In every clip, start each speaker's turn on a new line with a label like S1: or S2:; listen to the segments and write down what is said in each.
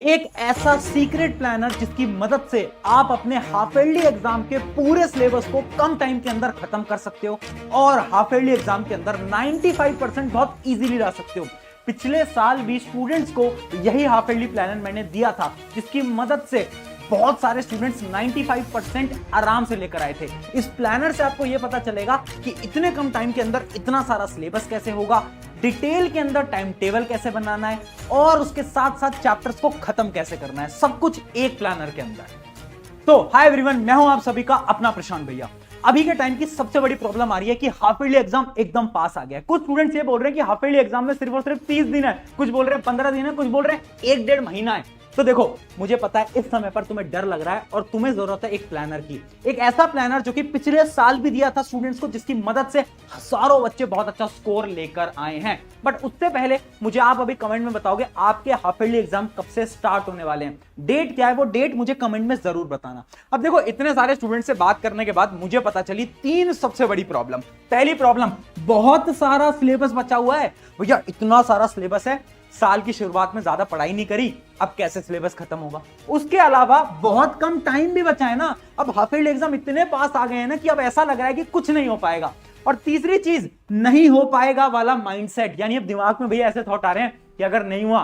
S1: एक ऐसा secret planner जिसकी मदद से आप अपने हाफ ईयरली एग्जाम के पूरे सिलेबस को कम टाइम के अंदर खत्म कर सकते हो और हाफ ईयरली एग्जाम के अंदर 95% बहुत इजीली ला सकते हो। पिछले साल भी स्टूडेंट्स को यही हाफ ईयरली प्लानर मैंने दिया था, जिसकी मदद से बहुत सारे स्टूडेंट्स 95% आराम से लेकर आए थे। इस प्लानर से आपको यह पता चलेगा कि इतने कम टाइम के अंदर इतना सारा सिलेबस कैसे होगा, डिटेल के अंदर टाइम टेबल कैसे बनाना है और उसके साथ साथ चैप्टर्स को खत्म कैसे करना है, सब कुछ एक प्लानर के अंदर। तो हाय एवरीवन, मैं हूं आप सभी का अपना प्रशांत भैया। अभी के टाइम की सबसे बड़ी प्रॉब्लम आ रही है कि हाफ ईयरली एग्जाम एकदम पास आ गया है। कुछ स्टूडेंट्स ये बोल रहे हैं कि हाफ ईयरली एग्जाम में सिर्फ और सिर्फ 30 दिन है, कुछ बोल रहे हैं 15 दिन है, कुछ बोल रहे हैं 1-1.5 महीना है। तो देखो, मुझे पता है इस समय पर तुम्हें डर लग रहा है और तुम्हें जरूरत है एक प्लानर की, एक ऐसा प्लानर जो कि पिछले साल भी दिया था स्टूडेंट्स को, जिसकी मदद से हजारों बच्चे बहुत अच्छा स्कोर लेकर आए हैं। बट उससे पहले मुझे आप अभी कमेंट में बताओगे आपके हाफ ईयरली एग्जाम कब से स्टार्ट होने वाले हैं, डेट क्या है, वो डेट मुझे कमेंट में जरूर बताना। अब देखो, इतने सारे स्टूडेंट से बात करने के बाद मुझे पता चली 3 सबसे बड़ी प्रॉब्लम। पहली प्रॉब्लम, बहुत सारा सिलेबस बचा हुआ है। भैया इतना सारा सिलेबस है, साल की शुरुआत में ज्यादा पढ़ाई नहीं करी, अब कैसे सिलेबस खत्म होगा। उसके अलावा बहुत कम टाइम भी बचा है ना, अब हाफ ईयरली एग्जाम इतने पास आ गए हैं ना कि अब ऐसा लग रहा है कि कुछ नहीं हो पाएगा। और तीसरी चीज, नहीं हो पाएगा वाला माइंडसेट, यानी अब दिमाग में भैया ऐसे थॉट आ रहे हैं कि अगर नहीं हुआ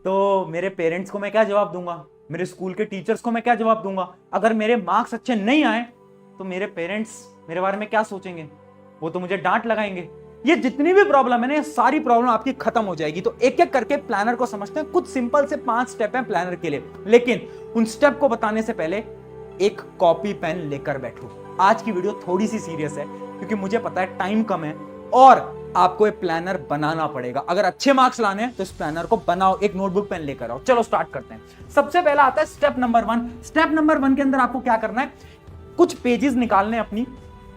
S1: तो मेरे पेरेंट्स को मैं क्या जवाब दूंगा, मेरे स्कूल के टीचर्स को मैं क्या जवाब दूंगा, अगर मेरे मार्क्स अच्छे नहीं आए तो मेरे पेरेंट्स मेरे बारे में क्या सोचेंगे, वो तो मुझे डांट लगाएंगे। ये जितनी भी प्रॉब्लम है ना, ये सारी प्रॉब्लम आपकी खत्म हो जाएगी। तो एक एक करके प्लानर को समझते हैं। कुछ सिंपल से 5 स्टेप हैं प्लानर के लिए, लेकिन उन स्टेप को बताने से पहले एक कॉपी पेन लेकर बैठो। आज की वीडियो थोड़ी सी सीरियस है क्योंकि मुझे पता है टाइम कम है और आपको एक प्लानर बनाना पड़ेगा। अगर अच्छे मार्क्स लाने हैं तो इस प्लानर को बनाओ, एक नोटबुक पेन लेकर आओ। चलो स्टार्ट करते हैं। सबसे पहला आता है स्टेप नंबर 1। स्टेप नंबर 1 के अंदर आपको क्या करना है, कुछ पेजेस निकालने अपनी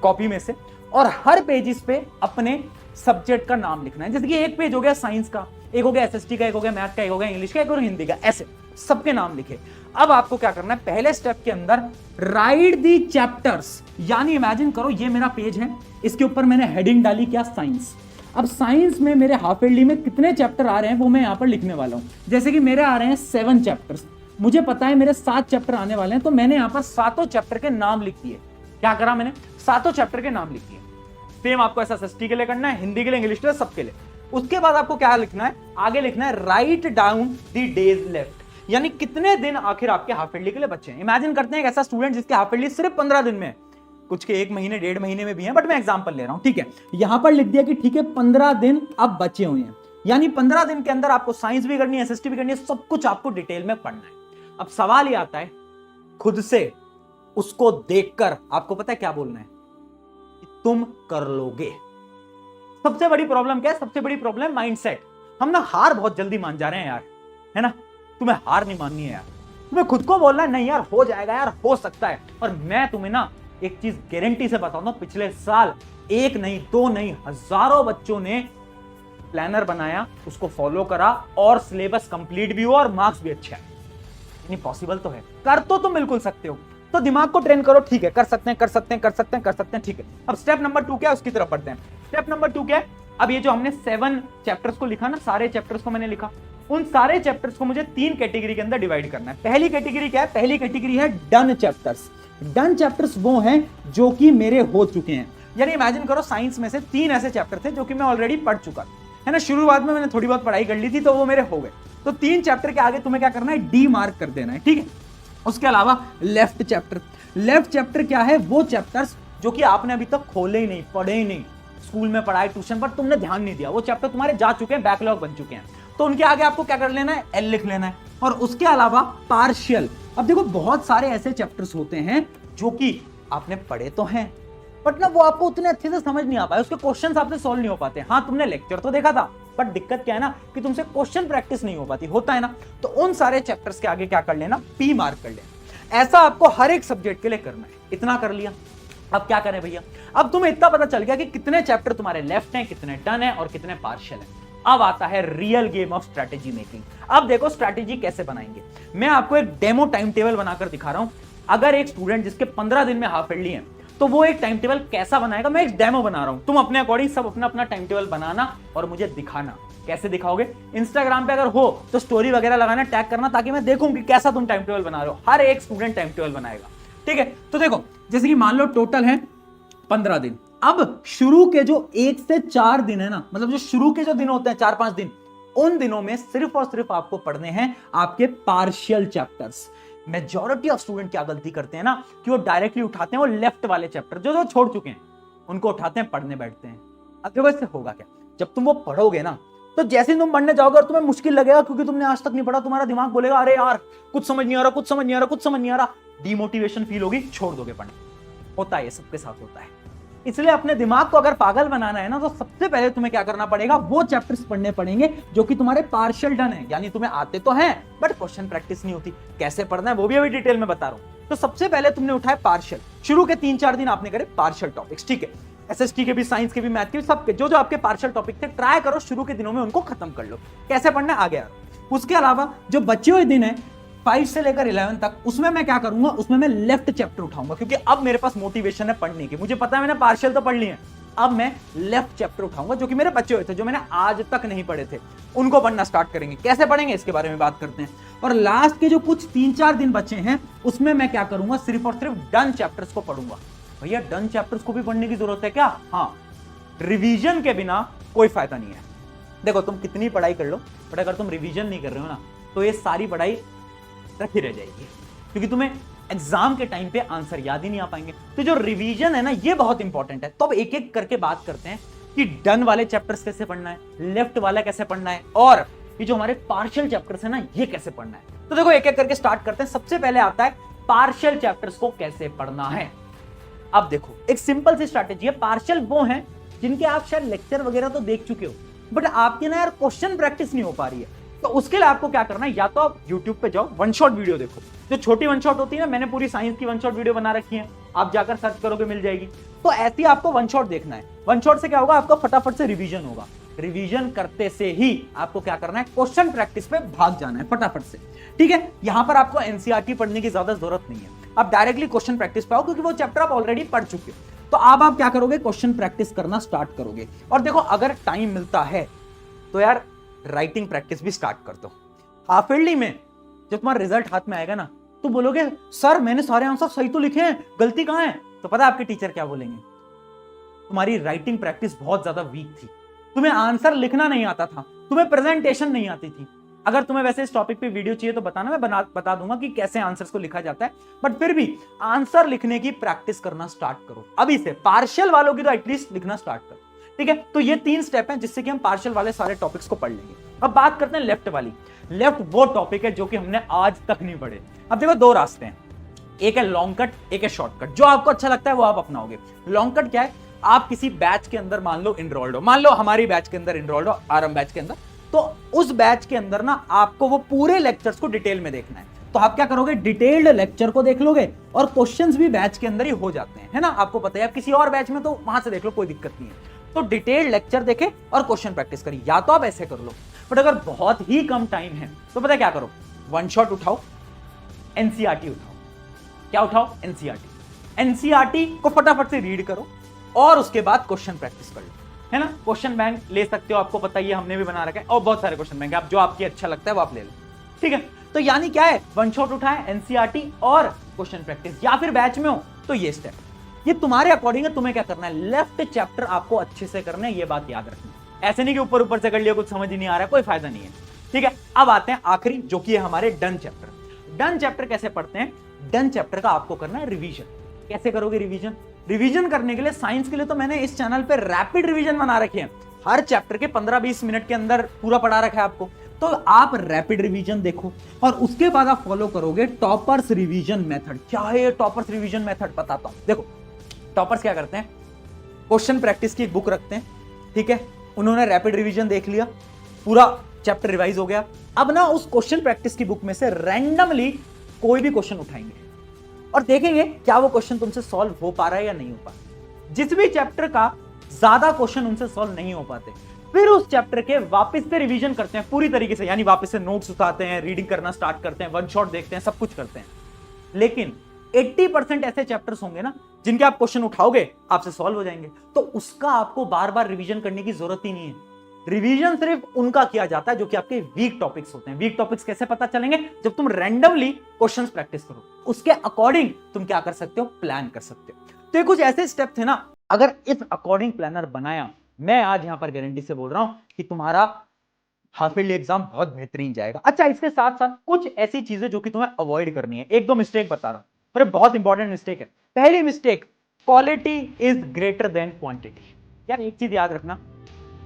S1: कॉपी में से और हर पेजेस पे अपने सब्जेक्ट का नाम लिखना है। जैसे कि एक पेज हो गया साइंस का, एक हो गया एसएसटी का, एक हो गया मैथ का, एक हो गया इंग्लिश का, एक हो गया हिंदी का, ऐसे सबके नाम लिखे। अब आपको क्या करना है, पहले स्टेप के अंदर राइट दी चैप्टर्स, यानी इमेजिन करो ये मेरा पेज है, इसके ऊपर मैंने हेडिंग डाली क्या, साइंस। अब साइंस में मेरे हाफ ईयरली में कितने चैप्टर आ रहे हैं वो मैं यहां पर लिखने वाला हूं। जैसे कि मेरे आ रहे हैं 7 चैप्टर्स, मुझे पता है मेरे 7 चैप्टर आने वाले हैं, तो मैंने यहां पर 7 चैप्टर के नाम लिख दिए। क्या करा मैंने, 7 चैप्टर के नाम लिख दिए। सेम आपको ऐसा एसएसटी के लिए करना है, हिंदी के लिए, इंग्लिश के लिए, सबके लिए। उसके बाद आपको क्या लिखना है, आगे लिखना है write down the days left, यानी कितने दिन आखिर आपके हाफ ईयरली के लिए बचे हैं। इमेजिन करते हैं एक ऐसा स्टूडेंट जिसके हाफ ईयरली सिर्फ 15 दिन में है, कुछ के 1 महीने 1.5 महीने में भी है, बट मैं एग्जांपल ले रहा हूं, ठीक है। यहां पर लिख दिया कि ठीक है 15 दिन अब बचे हुए हैं, यानी 15 दिन के अंदर आपको साइंस भी करनी है, एसएसटी भी करनी है, सब कुछ आपको डिटेल में पढ़ना है। अब सवाल ये आता है, खुद से उसको देखकर आपको पता है क्या बोलना है, तुम कर लोगे। सबसे बड़ी प्रॉब्लम क्या है, सबसे बड़ी प्रॉब्लम माइंडसेट। हम ना हार बहुत जल्दी मान जा रहे हैं यार, है ना। तुम्हें हार नहीं माननी है यार, तुम्हें खुद को बोलना है नहीं यार हो जाएगा, यार हो सकता है। और मैं तुम्हें ना एक चीज गारंटी से बताऊंगा, पिछले साल 1 नहीं 2 नहीं हजारों बच्चों ने प्लानर बनाया, उसको फॉलो करा और सिलेबस कंप्लीट भी हुआ और मार्क्स भी अच्छे आए। नहीं पॉसिबल तो है, कर तो तुम बिल्कुल सकते हो। तो दिमाग को ट्रेन करो, ठीक है कर सकते हैं, कर सकते हैं, कर सकते हैं, कर सकते हैं, ठीक है। अब स्टेप नंबर 2 क्या है, उसकी तरफ बढ़ते हैं। स्टेप नंबर 2 क्या है, अब ये जो हमने 7 चैप्टर्स को लिखा ना, सारे चैप्टर्स को मैंने लिखा, उन सारे चैप्टर्स को मुझे 3 कैटेगरी के अंदर डिवाइड करना है। पहली कैटेगरी क्या है, पहली कैटेगरी है डन चैप्टर्स। डन चैप्टर्स वो हैं जो कि मेरे हो चुके हैं, यानी इमेजिन करो साइंस में से 3 ऐसे चैप्टर थे जो कि मैं ऑलरेडी पढ़ चुका है ना, शुरुआत में मैंने थोड़ी बहुत पढ़ाई कर ली थी, तो वो मेरे हो गए। तो 3 चैप्टर के आगे तुम्हें क्या करना है, डी मार्क कर देना है, ठीक है। उसके अलावा लेफ्ट चैप्टर, लेफ्ट चैप्टर क्या है, वो चैप्टर्स जो कि आपने अभी तक खोले ही नहीं, पढ़े ही नहीं, स्कूल में पढ़ाए, ट्यूशन पर तुमने ध्यान नहीं दिया, वो चैप्टर तुम्हारे जा चुके हैं, बैकलॉग बन चुके हैं, तो उनके आगे आपको क्या कर लेना है, एल लिख लेना है। और उसके अलावा पार्शियल। अब देखो बहुत सारे ऐसे चैप्टर्स होते हैं जो कि आपने पढ़े तो हैं, बट ना वो आपको उतने अच्छे से समझ नहीं आ पाए, उसके क्वेश्चंस आपसे सॉल्व नहीं हो पाते। हाँ तुमने लेक्चर तो देखा था, बट दिक्कत क्या है ना कि तुमसे क्वेश्चन प्रैक्टिस नहीं हो पाती, होता है ना। तो उन सारे चैप्टर्स के आगे क्या कर लेना, पी मार्क कर लेना। ऐसा आपको हर एक सब्जेक्ट के लिए करना है। इतना कर लिया, अब क्या करें भैया, अब तुम्हें इतना पता चल गया कि कितने चैप्टर तुम्हारे लेफ्ट हैं, कितने डन है और कितने पार्शियल हैं। अब आता है real game of strategy making. अब देखो स्ट्रेटेजी कैसे बनाएंगे, मैं आपको एक डेमो टाइम टेबल बनाकर दिखा रहा हूं। अगर एक स्टूडेंट जिसके 15 दिन में हाफ ईयरली है तो वो एक टाइम टेबल कैसा बनाएगा, मैं एक डेमो बना रहा हूं, तुम अपने अकॉर्डिंग सब अपना अपना टाइम टेबल बनाना और मुझे दिखाना। कैसे दिखाओगे? इंस्टाग्राम पे अगर हो तो स्टोरी वगैरह लगाना, टैग करना, ताकि मैं देखूं कि कैसा तुम टाइम टेबल बना रहे हो। हर एक स्टूडेंट टाइम टेबल बनाएगा, ठीक है। तो देखो, जैसे कि मान लो टोटल है 15 दिन। अब शुरू के जो 1 से 4 दिन है ना, मतलब जो शुरू के जो दिन होते हैं 4-5 दिन, उन दिनों में सिर्फ और सिर्फ आपको पढ़ने हैं आपके partial chapters. Majority of student क्या गलती करते हैं ना, कि वो डायरेक्टली उठाते हैं वो लेफ्ट वाले चैप्टर जो जो छोड़ चुके हैं, उनको उठाते हैं, पढ़ने बैठते हैं। अब देखो इससे होगा क्या, जब तुम वो पढ़ोगे ना, तो जैसे ही तुम पढ़ने जाओगे और तुम्हें मुश्किल लगेगा क्योंकि तुमने आज तक नहीं पढ़ा, तुम्हारा दिमाग बोलेगा अरे यार कुछ समझ नहीं आ रहा, कुछ समझ नहीं आ रहा, कुछ समझ नहीं आ रहा, डिमोटिवेशन फील होगी, छोड़ दोगे पढ़ना। होता है, सबके साथ होता है। इसलिए अपने दिमाग को अगर पागल बनाना है ना, तो सबसे पहले तुम्हें क्या करना पड़ेगा, वो चैप्टर्स पढ़ने पड़ेंगे जो कि तुम्हारे पार्शियल डन है, यानी तुम्हें आते तो हैं बट क्वेश्चन प्रैक्टिस नहीं होती। कैसे पढ़ना है वो भी अभी डिटेल में बता रहा हूं। तो सबसे पहले तुमने उठाए पार्शियल, शुरू के 3-4 दिन आपने करे पार्शियल टॉपिक्स, ठीक है। एसएसटी के भी, साइंस के भी, मैथ के भी, सबके जो जो आपके पार्शियल टॉपिक थे, ट्राई करो शुरू के दिनों में उनको खत्म कर लो। कैसे पढ़ना है आगे यार। उसके अलावा जो बचे हुए दिन है 5 से लेकर 11 तक, उसमें मैं क्या करूंगा, उसमें मैं लेफ्ट चैप्टर उठाऊंगा, क्योंकि अब मेरे पास मोटिवेशन है पढ़ने की। मुझे पता है मैंने पार्शियल तो पढ़ लिए हैं, अब मैं लेफ्ट चैप्टर उठाऊंगा जो कि मेरे बचे हुए थे, जो मैंने आज तक नहीं पढ़े थे, उनको पढ़ना स्टार्ट करेंगे। कैसे पढ़ेंगे इसके बारे में बात करते हैं। और लास्ट के जो कुछ 3-4 दिन बचे हैं, उसमें मैं क्या करूंगा, सिर्फ और सिर्फ डन चैप्टर्स को पढ़ूंगा। भैया डन चैप्टर्स को भी पढ़ने की जरूरत है क्या? हाँ, रिवीजन के बिना कोई फायदा नहीं है। देखो तुम कितनी पढ़ाई कर लो, बट अगर तुम रिवीजन नहीं कर रहे हो ना, तो ये सारी पढ़ाई रखी रह जाएगी, क्योंकि तुम्हें एग्जाम के टाइम पे आंसर याद ही नहीं आ पाएंगे। तो जो रिवीजन है ना, ये बहुत इंपॉर्टेंट है। तो अब एक एक करके बात करते हैं कि डन वाले चैप्टर्स कैसे पढ़ना है, लेफ्ट वाला कैसे पढ़ना है, और ये जो हमारे पार्शियल चैप्टर्स है ना, ये कैसे पढ़ना है। तो देखो एक एक करके स्टार्ट करते हैं। सबसे पहले आता है पार्शियल चैप्टर्स को कैसे पढ़ना है। अब देखो एक सिंपल सी स्ट्रैटेजी है। पार्शियल वो है जिनके आप शायद लेक्चर वगैरह तो देख चुके हो, बट आपके ना यार क्वेश्चन प्रैक्टिस नहीं हो पा रही है। तो उसके लिए आपको क्या करना है, या तो आप YouTube पे जाओ, वन शॉट वीडियो देखो। जो छोटी वन शॉट होती है ना, मैंने पूरी साइंस की वन शॉट वीडियो बना रखी है, आप जाकर सर्च करोगे मिल जाएगी। तो ऐसी आपको वन शॉट देखना है। वन शॉट से क्या होगा, आपको फटाफट से रिवीजन होगा। रिवीजन करते से ही आपको क्या करना है, क्वेश्चन प्रैक्टिस पे भाग जाना है फटाफट से, ठीक है। यहां पर आपको एनसीईआरटी पढ़ने की ज्यादा जरूरत नहीं है, आप डायरेक्टली क्वेश्चन प्रैक्टिस पे आओ, क्योंकि वो चैप्टर आप ऑलरेडी पढ़ चुके हो। तो अब आप क्या करोगे, क्वेश्चन प्रैक्टिस करना स्टार्ट करोगे। और देखो अगर टाइम मिलता है तो यार राइटिंग प्रैक्टिस भी स्टार्ट कर दो। हाफ ईयरली में जब तुम्हारा रिजल्ट हाथ में आएगा ना, तो बोलोगे सर मैंने सारे आंसर सही तो लिखे हैं, गलती कहां है। तो पता है आपके टीचर क्या बोलेंगे, तुम्हारी राइटिंग प्रैक्टिस बहुत ज्यादा वीक थी, तुम्हें आंसर लिखना नहीं आता था, तुम्हें प्रेजेंटेशन नहीं आती थी। अगर तुम्हें वैसे इस टॉपिक पे वीडियो चाहिए तो बताना, मैं बता दूंगा कि कैसे आंसर्स को लिखा जाता है। बट फिर भी आंसर लिखने की प्रैक्टिस करना स्टार्ट करो अभी से। पार्शियल वालों की तो एटलीस्ट लिखना स्टार्ट करो, ठीक है। तो ये 3 स्टेप हैं जिससे कि हम पार्शियल वाले सारे टॉपिक्स को पढ़ लेंगे। अब बात करते हैं लेफ्ट वाली। लेफ्ट वो टॉपिक है जो कि हमने आज तक नहीं पढ़े। अब देखो 2 रास्ते हैं, एक है लॉन्ग कट, एक है शॉर्टकट। जो आपको अच्छा लगता है वो आप अपनाओगे। लॉन्ग कट क्या है, आप किसी बैच के अंदर मान लो इनरोल्ड हो, मान लो हमारी बैच के अंदर इनरोल्ड हो, आरएम बैच के अंदर, तो उस बैच के अंदर ना आपको वो पूरे लेक्चर्स को डिटेल में देखना है। तो आप क्या करोगे, डिटेल्ड लेक्चर को देख लोगे, और क्वेश्चंस भी बैच के अंदर ही हो जाते हैं, है ना। आपको पता है, आप किसी और बैच में तो वहां से देख लो, कोई दिक्कत नहीं है। तो डिटेल्ड लेक्चर देखे और क्वेश्चन प्रैक्टिस करिए, या तो आप ऐसे कर लो। बट अगर बहुत ही कम टाइम है तो पता है क्या करो, वन शॉट उठाओ, एनसीईआरटी उठाओ। क्या उठाओ, एनसीईआरटी। एनसीईआरटी को फटाफट से रीड करो और उसके बाद क्वेश्चन प्रैक्टिस कर लो, है ना। क्वेश्चन बैंक ले सकते हो, आपको पता ही है, हमने भी बना रखा है, और बहुत सारे क्वेश्चन बैंक आप जो आपकी अच्छा लगता है वो आप ले लो, ठीक है। तो यानी क्या है, वन शॉट उठाए, एनसीईआरटी और क्वेश्चन प्रैक्टिस, या फिर बैच में हो तो ये स्टेप, ये तुम्हारे अकॉर्डिंग है। तुम्हें क्या करना है, लेफ्ट चैप्टर आपको अच्छे से करना है, ये बात याद रखनी। ऐसे नहीं कि ऊपर ऊपर से कर लिया, कुछ समझ ही नहीं आ रहा है, कोई फायदा नहीं है, ठीक है। अब आते हैं आखिरी, जो कि है हमारे डन चैप्टर। डन चैप्टर कैसे पढ़ते हैं, डन चैप्टर का आपको करना है रिवीजन। कैसे करोगे रिवीजन, रिवीजन करने के लिए साइंस के लिए तो मैंने इस चैनल पे रैपिड रिवीजन बना रखे हैं, हर चैप्टर के 15-20 मिनट के अंदर पूरा पढ़ा रखा है आपको। तो आप रैपिड रिवीजन देखो और उसके बाद आप फॉलो करोगे टॉपर्स रिवीजन मेथड। क्या है ये टॉपर्स रिवीजन मेथड, बताता हूं। देखो टॉपर्स क्या करते हैं, क्वेश्चन प्रैक्टिस की एक बुक रखते हैं, ठीक है। उन्होंने रैपिड रिवीजन देख लिया, पूरा चैप्टर रिवाइज हो गया। अब ना उस क्वेश्चन प्रैक्टिस की बुक में से रैंडमली कोई भी क्वेश्चन उठाएंगे और देखेंगे क्या वो क्वेश्चन तुमसे सॉल्व हो पा रहा है या नहीं हो पा रहा। जिस भी चैप्टर का ज्यादा क्वेश्चन उनसे सॉल्व नहीं हो पाते, फिर उस चैप्टर के वापस से रिवीजन करते हैं पूरी तरीके से, यानी वापस से नोट्स उठाते हैं, रीडिंग करना स्टार्ट करते हैं, वन शॉट देखते हैं, सब कुछ करते हैं। लेकिन 80% ऐसे चैप्टर्स होंगे ना जिनके आप क्वेश्चन उठाओगे आपसे सॉल्व हो जाएंगे, तो उसका आपको बार बार रिवीजन करने की जरूरत ही नहीं है। रिवीजन सिर्फ उनका किया जाता है जो कि आपके वीक टॉपिक्स होते हैं। वीक टॉपिक्स कैसे पता चलेंगे? जब तुम रैंडमली क्वेश्चंस प्रैक्टिस करो, उसके अकॉर्डिंग तुम क्या कर सकते हो, प्लान कर सकते हो। तो ये कुछ ऐसे स्टेप थे ना, अगर इस अकॉर्डिंग प्लानर बनाया, मैं आज यहां पर गारंटी से बोल रहा हूं कि तुम्हारा हाफ ईयरली एग्जाम बहुत बेहतरीन जाएगा। अच्छा, इसके साथ साथ कुछ ऐसी चीजें जो कि तुम्हें अवॉइड करनी है, एक दो मिस्टेक बता रहा हूं, पर बहुत इंपॉर्टेंट मिस्टेक है। पहली mistake, quality is greater than quantity. यार एक चीज याद रखना,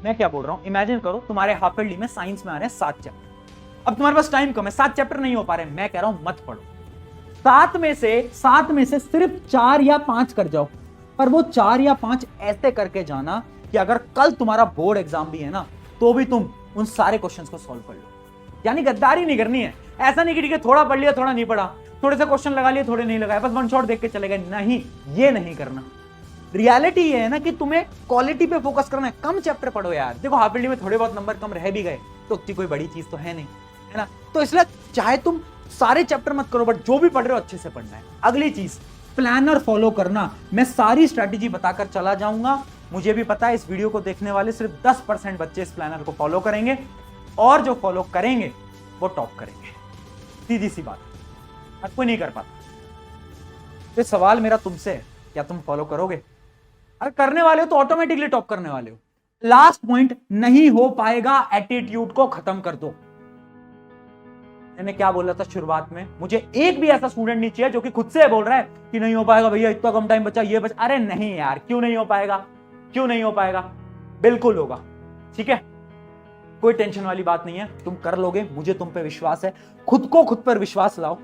S1: मैं क्या बोल रहा हूं, इमेजिन करो तुम्हारे हाफ ईयरली में साइंस में आ रहे हैं 7 चैप्टर। अब तुम्हारे पास टाइम कम है, 7 चैप्टर नहीं हो पा रहे, मैं कह रहा हूं मत पढ़ो। 7 में से सिर्फ 4 या 5 कर जाओ, पर वो 4 या 5 ऐसे करके जाना कि अगर कल तुम्हारा बोर्ड एग्जाम भी है ना, तो भी तुम उन सारे क्वेश्चंस को सॉल्व कर लो। यानी गद्दारी नहीं करनी है। ऐसा नहीं कि ठीक है थोड़ा पढ़ लिया थोड़ा नहीं पढ़ा, थोड़े से क्वेश्चन लगा लिए थोड़े नहीं लगाए, बस वन शॉट देख के चले गए, नहीं, ये नहीं करना। रियलिटी ये है ना कि तुम्हें क्वालिटी पे फोकस करना है। कम चैप्टर पढ़ो यार, देखो हाफ ईयरली में थोड़े बहुत नंबर कम रह भी गए तो उतनी कोई बड़ी चीज तो है नहीं, है ना। तो इसलिए चाहे तुम सारे चैप्टर मत करो, बट जो भी पढ़ रहे हो अच्छे से पढ़ना है। अगली चीज, प्लानर फॉलो करना। मैं सारी स्ट्रैटेजी बताकर चला जाऊंगा। मुझे भी पता है इस वीडियो को देखने वाले सिर्फ 10% बच्चे इस प्लानर को फॉलो करेंगे, और जो फॉलो करेंगे वो टॉप करेंगे। सीधी सी बात, हर कोई नहीं कर पाता। तो सवाल मेरा तुमसे है, क्या तुम फॉलो करोगे? अगर करने वाले हो तो ऑटोमेटिकली टॉप करने वाले हो। लास्ट पॉइंट, नहीं हो पाएगा एटीट्यूड को खत्म कर दो। मैंने क्या बोला था शुरुआत में, मुझे एक भी ऐसा स्टूडेंट नहीं चाहिए जो कि खुद से बोल रहा है कि नहीं हो पाएगा भैया, इतना कम टाइम बचा, ये बचा। अरे नहीं यार, क्यों नहीं हो पाएगा, क्यों नहीं हो पाएगा? बिल्कुल होगा, ठीक है, कोई टेंशन वाली बात नहीं है, तुम कर लोगे, मुझे तुम पे विश्वास है। खुद को खुद पर विश्वास लाओ,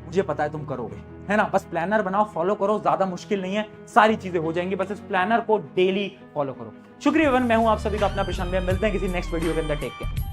S1: मुझे पता है तुम करोगे, है ना। बस प्लानर बनाओ, फॉलो करो, ज्यादा मुश्किल नहीं है, सारी चीजें हो जाएंगी। बस इस प्लानर को डेली फॉलो करो। शुक्रिया, मैं हूं आप सभी का अपना प्रशांत। मिलते हैं किसी नेक्स्ट वीडियो के अंदर। Take care.